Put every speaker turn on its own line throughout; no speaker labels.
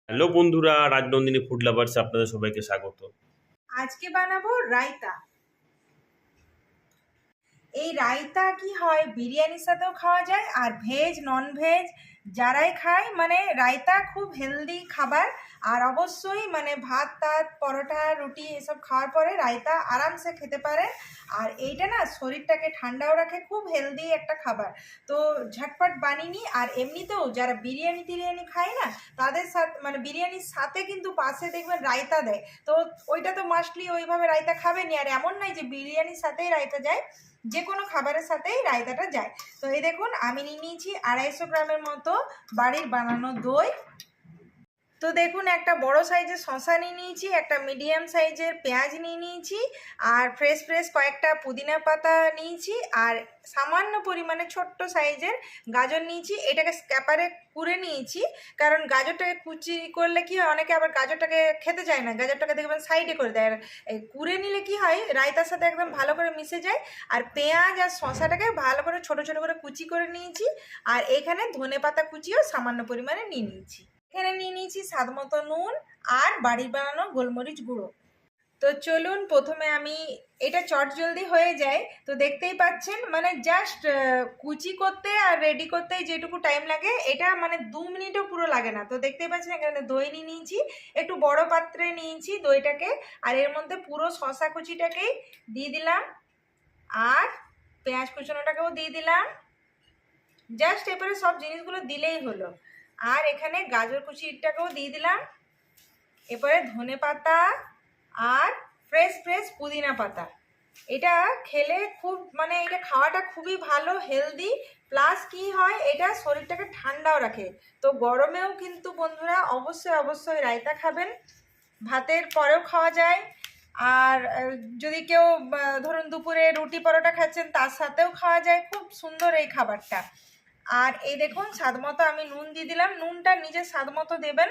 Hello বন্ধুরা, Rajnandini food লাভার্সে আপনাদের সবাইকে স্বাগত।
আজকে বানাবো রায়তা। এই রায়তা কি হয়, বিরিয়ানির সাথেও খাওয়া যায়, আর ভেজ নন ভেজ যারাই খায় মানে রায়তা খুব হেলদি খাবার। আর অবশ্যই মানে ভাত টাত পরোটা রুটি এসব খাওয়ার পরে রায়তা আরামসে খেতে পারে। আর এইটা না শরীরটাকে ঠান্ডাও রাখে, খুব হেলদি একটা খাবার। তো ঝটপট বানিয়ে নিই। আর এমনিতেও যারা বিরিয়ানি টিরিয়ানি খায় না, তাদের সাথে মানে বিরিয়ানির সাথে কিন্তু পাশে দেখবেন রায়তা দেয়। তো ওইটা তো মাস্টলি ওইভাবে রায়তা খাবেনি। আর এমন নয় যে বিরিয়ানির সাথেই রায়তা যায়, যে কোনো খাবারের সাথেই রায়তাটা যায়। তো এই দেখুন আমি নিয়ে নিয়েছি 250 গ্রামের মতো বাড়ির বানানো দই। তো দেখুন একটা বড় সাইজের শসা নিয়ে নিয়েছি, একটা মিডিয়াম সাইজের পেঁয়াজ নিয়ে নিয়েছি, আর ফ্রেশ ফ্রেশ কয়েকটা পুদিনা পাতা নিয়েছি, আর সামান্য পরিমাণে ছোট্ট সাইজের গাজর নিয়েছি। এটাকে স্ক্যাপারে কুড়ে নিয়েছি, কারণ গাজরটাকে কুচি করলে কি হয়, অনেকে আবার গাজরটাকে খেতে চায় না, গাজরটাকে দেখবেন সাইডে করে দেয়। আর এই কুড়ে নিলে কি হয়, রায়তার সাথে একদম ভালো করে মিশে যায়। আর পেঁয়াজ আর শসাটাকে ভালো করে ছোট ছোট করে কুচি করে নিয়েছি। আর এখানে ধনে পাতা কুচিও সামান্য পরিমাণে নিয়ে নিয়েছি। এখানে নিয়ে নিয়েছি স্বাদ মতো নুন আর বাড়ির বানানো গোলমরিচ গুঁড়ো। তো চলুন প্রথমে আমি, এটা চটজলদি হয়ে যায় তো দেখতেই পাচ্ছেন, মানে জাস্ট কুচি করতে আর রেডি করতে যেটুকু টাইম লাগে, এটা মানে 2 মিনিটও পুরো লাগে না। তো দেখতেই পাচ্ছেন এখানে দই নিয়ে নিয়েছি, একটু বড় পাত্রে নিয়েছি দইটাকে। আর এর মধ্যে পুরো শসা কুচিটাকেই দিয়ে দিলাম, আর পেঁয়াজ কুচনোটাকেও দিয়ে দিলাম। জাস্ট এবারে সব জিনিসগুলো দিলেই হলো। আর এখানে গাজর কুচিটাকেও দিয়ে দিলাম। এরপরে ধনে পাতা আর ফ্রেশ ফ্রেশ পুদিনা পাতা। এটা খেলে খুব মানে এটা খাওয়াটা খুবই ভালো, হেলদি, প্লাস কি হয় এটা শরীরটাকে ঠান্ডাও রাখে। তো গরমেও কিন্তু বন্ধুরা অবশ্যই অবশ্যই রায়তা খাবেন, ভাতের পরেও খাওয়া যায়। আর যদি কেউ ধরুন দুপুরে রুটি পরোটা খাচ্ছেন তার সাথেও খাওয়া যায়, খুব সুন্দর এই খাবারটা। আর এই দেখুন স্বাদ মতো আমি নুন দিয়ে দিলাম, নুনটা নিজের স্বাদ মতো দেবেন।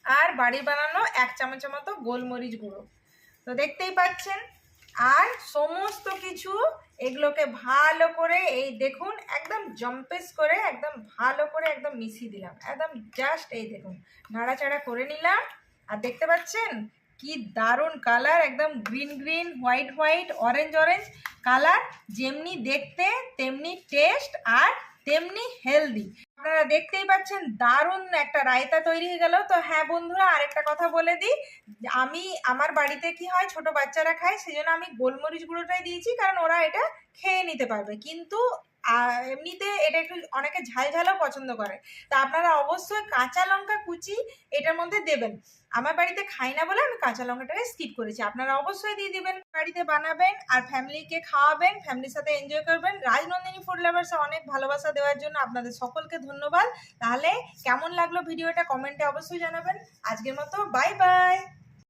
আর বাড়ি বানানো 1 চামচের মতো গোলমরিচ গুঁড়ো। তো দেখতেই পাচ্ছেন। আর সমস্ত কিছু এগুলোকে ভালো করে এই দেখুন একদম জম্পেস করে একদম ভালো করে একদম মিশিয়ে দিলাম, একদম জাস্ট এই দেখুন নাড়াচাড়া করে নিলাম। আর দেখতে পাচ্ছেন কি দারুণ কালার, একদম green green white white orange orange colour, যেমনি দেখতে তেমনি টেস্ট আর তেমনি হেলদি। আপনারা দেখতেই পাচ্ছেন দারুণ একটা রায়তা তৈরি হয়ে গেল। তো হ্যাঁ বন্ধুরা, আরেকটা কথা বলে দিই, আমি আমার বাড়িতে কি হয় ছোট বাচ্চারা খায়, সেজন্য আমি গোলমরিচ গুঁড়োটাই দিয়েছি, কারণ ওরা এটা খেয়ে নিতে পারবে। কিন্তু এমনিতে এটা একটু অনেকে ঝাল ঝালও পছন্দ করে। তা আপনারা অবশ্যই কাঁচা লঙ্কা কুচি এটার মধ্যে দেবেন। আমার বাড়িতে খাই না বলে আমি কাঁচা লঙ্কাটাকে স্কিপ করেছি, আপনারা অবশ্যই দিয়ে দিবেন। বাড়িতে বানাবেন আর ফ্যামিলিকে খাওয়াবেন, ফ্যামিলির সাথে এনজয় করবেন। রাজনন্দিনী ফুড লাভার্সে অনেক ভালোবাসা দেওয়ার জন্য আপনাদের সকলকে ধন্যবাদ। তাহলে কেমন লাগলো ভিডিওটা কমেন্টে অবশ্যই জানাবেন। আজকের মতো বাই বাই।